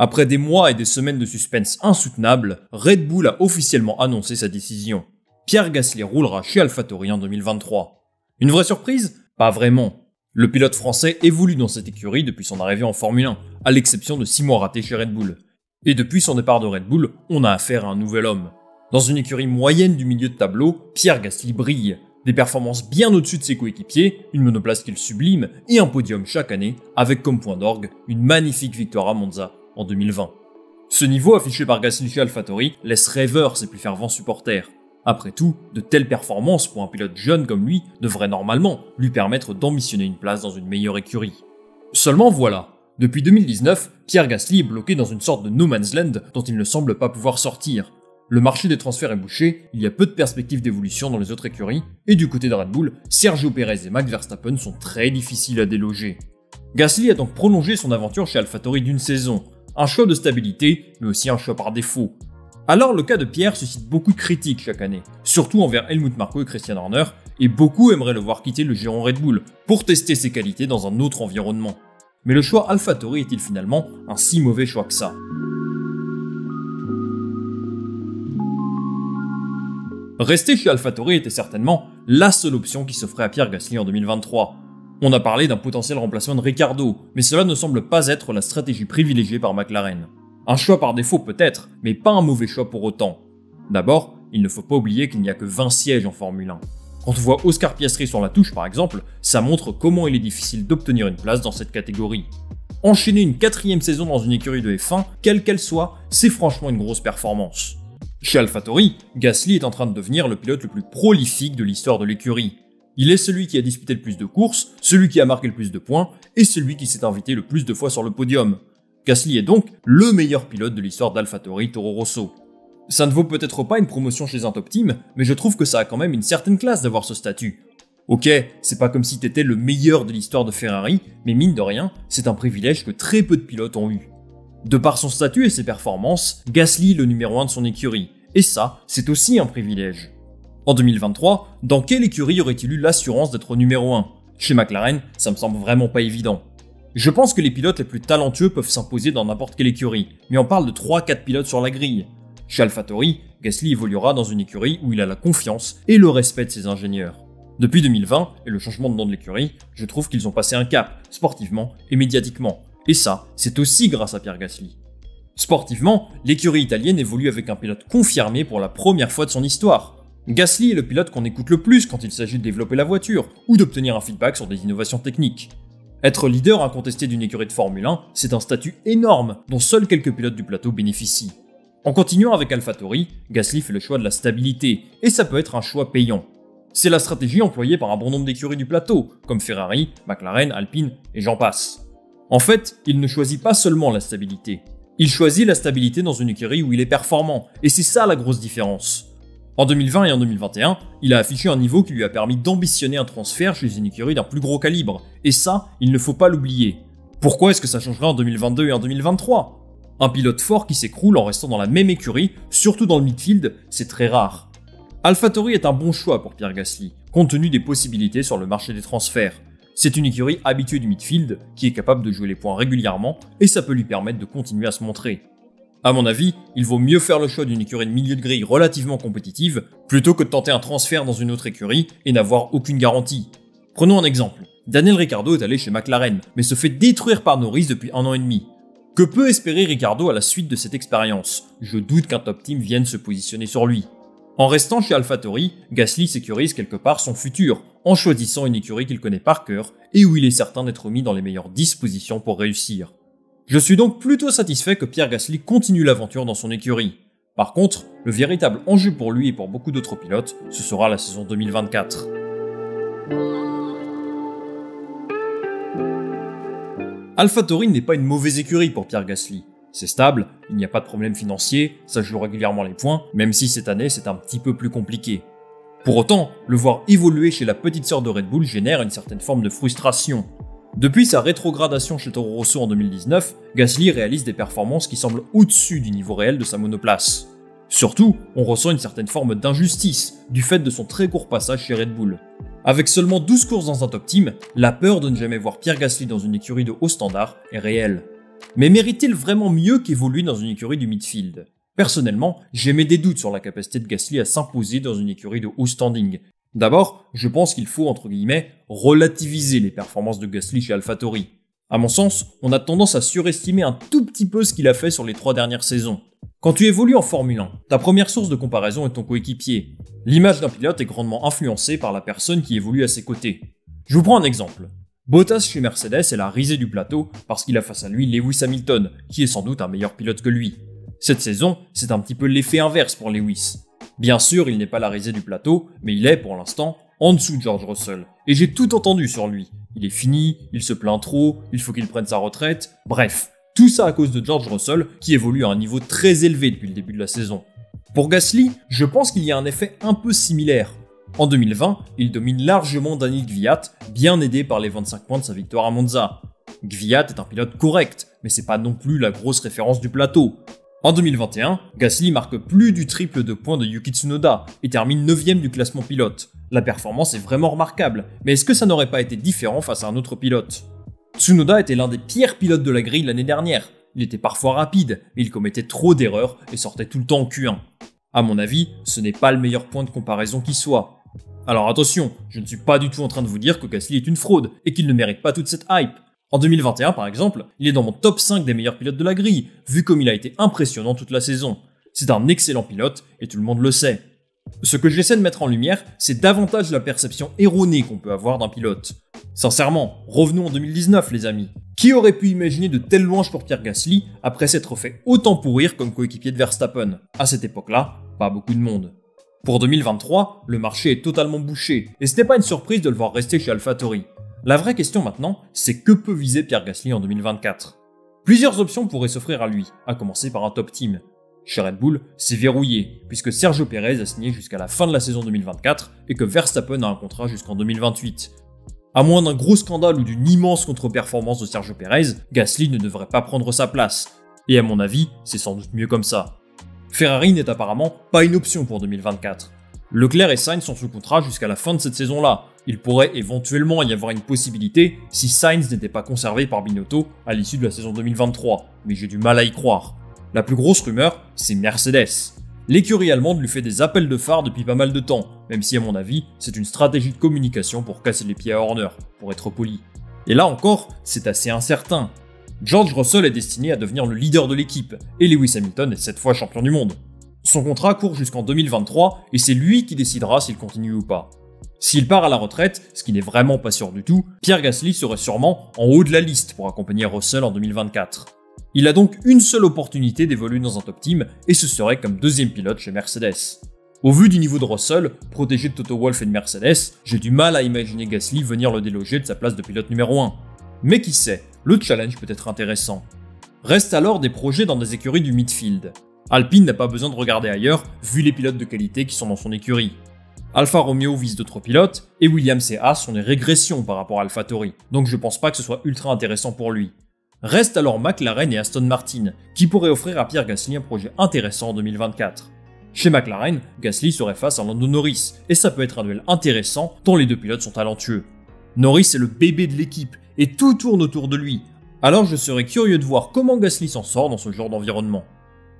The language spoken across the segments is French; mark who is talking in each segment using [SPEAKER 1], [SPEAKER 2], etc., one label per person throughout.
[SPEAKER 1] Après des mois et des semaines de suspense insoutenable, Red Bull a officiellement annoncé sa décision. Pierre Gasly roulera chez AlphaTauri en 2023. Une vraie surprise? Pas vraiment. Le pilote français évolue dans cette écurie depuis son arrivée en Formule 1, à l'exception de 6 mois ratés chez Red Bull. Et depuis son départ de Red Bull, on a affaire à un nouvel homme. Dans une écurie moyenne du milieu de tableau, Pierre Gasly brille. Des performances bien au-dessus de ses coéquipiers, une monoplace qu'il sublime et un podium chaque année, avec comme point d'orgue une magnifique victoire à Monza en 2020. Ce niveau affiché par Gasly chez AlphaTauri laisse rêveur ses plus fervents supporters. Après tout, de telles performances pour un pilote jeune comme lui devraient normalement lui permettre d'ambitionner une place dans une meilleure écurie. Seulement voilà, depuis 2019, Pierre Gasly est bloqué dans une sorte de no man's land dont il ne semble pas pouvoir sortir. Le marché des transferts est bouché, il y a peu de perspectives d'évolution dans les autres écuries, et du côté de Red Bull, Sergio Pérez et Max Verstappen sont très difficiles à déloger. Gasly a donc prolongé son aventure chez AlphaTauri d'une saison, un choix de stabilité, mais aussi un choix par défaut. Alors le cas de Pierre suscite beaucoup de critiques chaque année, surtout envers Helmut Marko et Christian Horner, et beaucoup aimeraient le voir quitter le géant Red Bull pour tester ses qualités dans un autre environnement. Mais le choix AlphaTauri est-il finalement un si mauvais choix que ça? Rester chez AlphaTauri était certainement la seule option qui s'offrait à Pierre Gasly en 2023. On a parlé d'un potentiel remplacement de Ricciardo, mais cela ne semble pas être la stratégie privilégiée par McLaren. Un choix par défaut peut-être, mais pas un mauvais choix pour autant. D'abord, il ne faut pas oublier qu'il n'y a que 20 sièges en Formule 1. Quand on voit Oscar Piastri sur la touche par exemple, ça montre comment il est difficile d'obtenir une place dans cette catégorie. Enchaîner une 4e saison dans une écurie de F1, quelle qu'elle soit, c'est franchement une grosse performance. Chez AlphaTauri, Gasly est en train de devenir le pilote le plus prolifique de l'histoire de l'écurie. Il est celui qui a disputé le plus de courses, celui qui a marqué le plus de points, et celui qui s'est invité le plus de fois sur le podium. Gasly est donc le meilleur pilote de l'histoire d'AlphaTauri Toro Rosso. Ça ne vaut peut-être pas une promotion chez un top team, mais je trouve que ça a quand même une certaine classe d'avoir ce statut. Ok, c'est pas comme si t'étais le meilleur de l'histoire de Ferrari, mais mine de rien, c'est un privilège que très peu de pilotes ont eu. De par son statut et ses performances, Gasly est le numéro 1 de son écurie, et ça, c'est aussi un privilège. En 2023, dans quelle écurie aurait-il eu l'assurance d'être numéro 1? Chez McLaren, ça me semble vraiment pas évident. Je pense que les pilotes les plus talentueux peuvent s'imposer dans n'importe quelle écurie, mais on parle de 3-4 pilotes sur la grille. Chez AlphaTauri, Gasly évoluera dans une écurie où il a la confiance et le respect de ses ingénieurs. Depuis 2020 et le changement de nom de l'écurie, je trouve qu'ils ont passé un cap, sportivement et médiatiquement. Et ça, c'est aussi grâce à Pierre Gasly. Sportivement, l'écurie italienne évolue avec un pilote confirmé pour la première fois de son histoire. Gasly est le pilote qu'on écoute le plus quand il s'agit de développer la voiture ou d'obtenir un feedback sur des innovations techniques. Être leader incontesté d'une écurie de Formule 1, c'est un statut énorme dont seuls quelques pilotes du plateau bénéficient. En continuant avec AlphaTauri, Gasly fait le choix de la stabilité, et ça peut être un choix payant. C'est la stratégie employée par un bon nombre d'écuries du plateau, comme Ferrari, McLaren, Alpine et j'en passe. En fait, il ne choisit pas seulement la stabilité. Il choisit la stabilité dans une écurie où il est performant, et c'est ça la grosse différence. En 2020 et en 2021, il a affiché un niveau qui lui a permis d'ambitionner un transfert chez une écurie d'un plus gros calibre, et ça, il ne faut pas l'oublier. Pourquoi est-ce que ça changerait en 2022 et en 2023 ? Un pilote fort qui s'écroule en restant dans la même écurie, surtout dans le midfield, c'est très rare. AlphaTauri est un bon choix pour Pierre Gasly, compte tenu des possibilités sur le marché des transferts. C'est une écurie habituée du midfield, qui est capable de jouer les points régulièrement, et ça peut lui permettre de continuer à se montrer. A mon avis, il vaut mieux faire le choix d'une écurie de milieu de grille relativement compétitive, plutôt que de tenter un transfert dans une autre écurie et n'avoir aucune garantie. Prenons un exemple. Daniel Ricciardo est allé chez McLaren, mais se fait détruire par Norris depuis 1 an et demi. Que peut espérer Ricciardo à la suite de cette expérience? Je doute qu'un top team vienne se positionner sur lui. En restant chez AlphaTauri, Gasly sécurise quelque part son futur, en choisissant une écurie qu'il connaît par cœur et où il est certain d'être mis dans les meilleures dispositions pour réussir. Je suis donc plutôt satisfait que Pierre Gasly continue l'aventure dans son écurie. Par contre, le véritable enjeu pour lui et pour beaucoup d'autres pilotes, ce sera la saison 2024. AlphaTauri n'est pas une mauvaise écurie pour Pierre Gasly. C'est stable, il n'y a pas de problème financier, ça joue régulièrement les points, même si cette année c'est un petit peu plus compliqué. Pour autant, le voir évoluer chez la petite sœur de Red Bull génère une certaine forme de frustration. Depuis sa rétrogradation chez Toro Rosso en 2019, Gasly réalise des performances qui semblent au-dessus du niveau réel de sa monoplace. Surtout, on ressent une certaine forme d'injustice du fait de son très court passage chez Red Bull. Avec seulement 12 courses dans un top team, la peur de ne jamais voir Pierre Gasly dans une écurie de haut standard est réelle. Mais mérite-t-il vraiment mieux qu'évoluer dans une écurie du midfield? Personnellement, j'émets des doutes sur la capacité de Gasly à s'imposer dans une écurie de haut standing. D'abord, je pense qu'il faut, entre guillemets, relativiser les performances de Gasly chez AlphaTauri. À mon sens, on a tendance à surestimer un tout petit peu ce qu'il a fait sur les 3 dernières saisons. Quand tu évolues en Formule 1, ta première source de comparaison est ton coéquipier. L'image d'un pilote est grandement influencée par la personne qui évolue à ses côtés. Je vous prends un exemple. Bottas chez Mercedes est la risée du plateau parce qu'il a face à lui Lewis Hamilton, qui est sans doute un meilleur pilote que lui. Cette saison, c'est un petit peu l'effet inverse pour Lewis. Bien sûr, il n'est pas la risée du plateau, mais il est, pour l'instant, en dessous de George Russell. Et j'ai tout entendu sur lui. Il est fini, il se plaint trop, il faut qu'il prenne sa retraite, bref. Tout ça à cause de George Russell, qui évolue à un niveau très élevé depuis le début de la saison. Pour Gasly, je pense qu'il y a un effet un peu similaire. En 2020, il domine largement Daniil Kvyat, bien aidé par les 25 points de sa victoire à Monza. Kvyat est un pilote correct, mais c'est pas non plus la grosse référence du plateau. En 2021, Gasly marque plus du triple de points de Yuki Tsunoda et termine 9ème du classement pilote. La performance est vraiment remarquable, mais est-ce que ça n'aurait pas été différent face à un autre pilote? Tsunoda était l'un des pires pilotes de la grille l'année dernière. Il était parfois rapide, mais il commettait trop d'erreurs et sortait tout le temps en Q1. À mon avis, ce n'est pas le meilleur point de comparaison qui soit. Alors attention, je ne suis pas du tout en train de vous dire que Gasly est une fraude et qu'il ne mérite pas toute cette hype. En 2021 par exemple, il est dans mon top 5 des meilleurs pilotes de la grille, vu comme il a été impressionnant toute la saison. C'est un excellent pilote et tout le monde le sait. Ce que j'essaie de mettre en lumière, c'est davantage la perception erronée qu'on peut avoir d'un pilote. Sincèrement, revenons en 2019 les amis. Qui aurait pu imaginer de telles louanges pour Pierre Gasly après s'être fait autant pourrir comme coéquipier de Verstappen? À cette époque-là, pas beaucoup de monde. Pour 2023, le marché est totalement bouché, et ce n'est pas une surprise de le voir rester chez AlphaTauri. La vraie question maintenant, c'est que peut viser Pierre Gasly en 2024? Plusieurs options pourraient s'offrir à lui, à commencer par un top team. Chez Red Bull, c'est verrouillé, puisque Sergio Pérez a signé jusqu'à la fin de la saison 2024 et que Verstappen a un contrat jusqu'en 2028. À moins d'un gros scandale ou d'une immense contre-performance de Sergio Pérez, Gasly ne devrait pas prendre sa place. Et à mon avis, c'est sans doute mieux comme ça. Ferrari n'est apparemment pas une option pour 2024. Leclerc et Sainz sont sous contrat jusqu'à la fin de cette saison-là. Il pourrait éventuellement y avoir une possibilité si Sainz n'était pas conservé par Binotto à l'issue de la saison 2023, mais j'ai du mal à y croire. La plus grosse rumeur, c'est Mercedes. L'écurie allemande lui fait des appels de phare depuis pas mal de temps, même si à mon avis, c'est une stratégie de communication pour casser les pieds à Horner, pour être poli. Et là encore, c'est assez incertain. George Russell est destiné à devenir le leader de l'équipe, et Lewis Hamilton est 7 fois champion du monde. Son contrat court jusqu'en 2023, et c'est lui qui décidera s'il continue ou pas. S'il part à la retraite, ce qui n'est vraiment pas sûr du tout, Pierre Gasly serait sûrement en haut de la liste pour accompagner Russell en 2024. Il a donc une seule opportunité d'évoluer dans un top team, et ce serait comme deuxième pilote chez Mercedes. Au vu du niveau de Russell, protégé de Toto Wolff et de Mercedes, j'ai du mal à imaginer Gasly venir le déloger de sa place de pilote numéro 1. Mais qui sait, le challenge peut être intéressant. Restent alors des projets dans des écuries du midfield. Alpine n'a pas besoin de regarder ailleurs, vu les pilotes de qualité qui sont dans son écurie. Alfa Romeo vise d'autres pilotes, et Williams et Haas sont des régressions par rapport à AlphaTauri, donc je pense pas que ce soit ultra intéressant pour lui. Reste alors McLaren et Aston Martin, qui pourraient offrir à Pierre Gasly un projet intéressant en 2024. Chez McLaren, Gasly serait face à Lando Norris, et ça peut être un duel intéressant tant les deux pilotes sont talentueux. Norris est le bébé de l'équipe, et tout tourne autour de lui, alors je serais curieux de voir comment Gasly s'en sort dans ce genre d'environnement.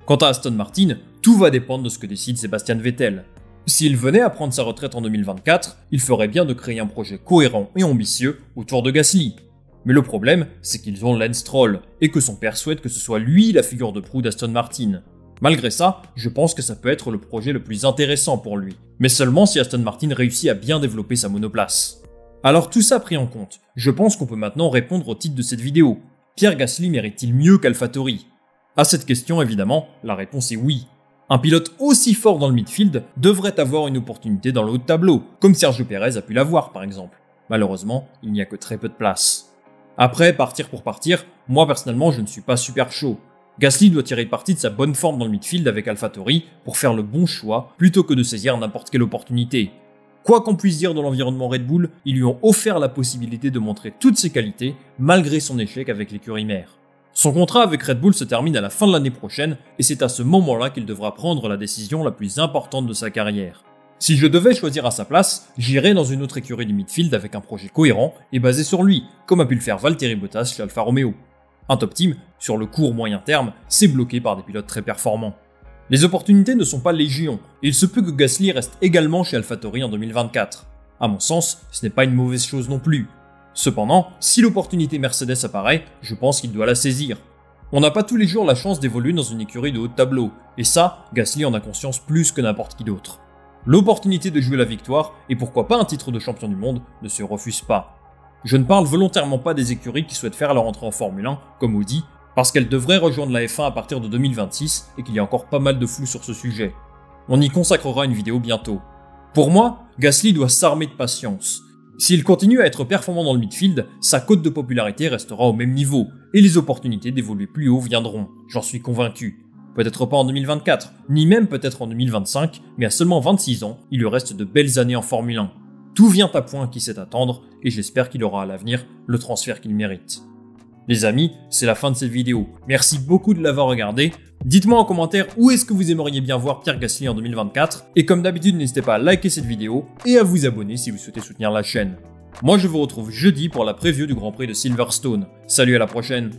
[SPEAKER 1] Quant à Aston Martin, tout va dépendre de ce que décide Sebastian Vettel. S'il venait à prendre sa retraite en 2024, il ferait bien de créer un projet cohérent et ambitieux autour de Gasly. Mais le problème, c'est qu'ils ont Lance Stroll, et que son père souhaite que ce soit lui la figure de proue d'Aston Martin. Malgré ça, je pense que ça peut être le projet le plus intéressant pour lui, mais seulement si Aston Martin réussit à bien développer sa monoplace. Alors tout ça pris en compte, je pense qu'on peut maintenant répondre au titre de cette vidéo. Pierre Gasly mérite-t-il mieux qu'AlphaTauri? À cette question, évidemment, la réponse est oui. Un pilote aussi fort dans le midfield devrait avoir une opportunité dans le haut de tableau, comme Sergio Pérez a pu l'avoir par exemple. Malheureusement, il n'y a que très peu de place. Après, partir pour partir, moi personnellement je ne suis pas super chaud. Gasly doit tirer parti de sa bonne forme dans le midfield avec AlphaTauri pour faire le bon choix plutôt que de saisir n'importe quelle opportunité. Quoi qu'on puisse dire de l'environnement Red Bull, ils lui ont offert la possibilité de montrer toutes ses qualités malgré son échec avec l'écurie mère. Son contrat avec Red Bull se termine à la fin de l'année prochaine et c'est à ce moment-là qu'il devra prendre la décision la plus importante de sa carrière. Si je devais choisir à sa place, j'irais dans une autre écurie du midfield avec un projet cohérent et basé sur lui, comme a pu le faire Valtteri Bottas chez Alfa Romeo. Un top team, sur le court moyen terme, c'est bloqué par des pilotes très performants. Les opportunités ne sont pas légion, et il se peut que Gasly reste également chez AlphaTauri en 2024. À mon sens, ce n'est pas une mauvaise chose non plus. Cependant, si l'opportunité Mercedes apparaît, je pense qu'il doit la saisir. On n'a pas tous les jours la chance d'évoluer dans une écurie de haut de tableau, et ça, Gasly en a conscience plus que n'importe qui d'autre. L'opportunité de jouer la victoire, et pourquoi pas un titre de champion du monde, ne se refuse pas. Je ne parle volontairement pas des écuries qui souhaitent faire leur entrée en Formule 1, comme Audi, parce qu'elles devraient rejoindre la F1 à partir de 2026 et qu'il y a encore pas mal de flou sur ce sujet. On y consacrera une vidéo bientôt. Pour moi, Gasly doit s'armer de patience. S'il continue à être performant dans le midfield, sa cote de popularité restera au même niveau, et les opportunités d'évoluer plus haut viendront, j'en suis convaincu. Peut-être pas en 2024, ni même peut-être en 2025, mais à seulement 26 ans, il lui reste de belles années en Formule 1. Tout vient à point qui sait attendre, et j'espère qu'il aura à l'avenir le transfert qu'il mérite. Les amis, c'est la fin de cette vidéo. Merci beaucoup de l'avoir regardé. Dites-moi en commentaire où est-ce que vous aimeriez bien voir Pierre Gasly en 2024. Et comme d'habitude, n'hésitez pas à liker cette vidéo et à vous abonner si vous souhaitez soutenir la chaîne. Moi, je vous retrouve jeudi pour la preview du Grand Prix de Silverstone. Salut, à la prochaine!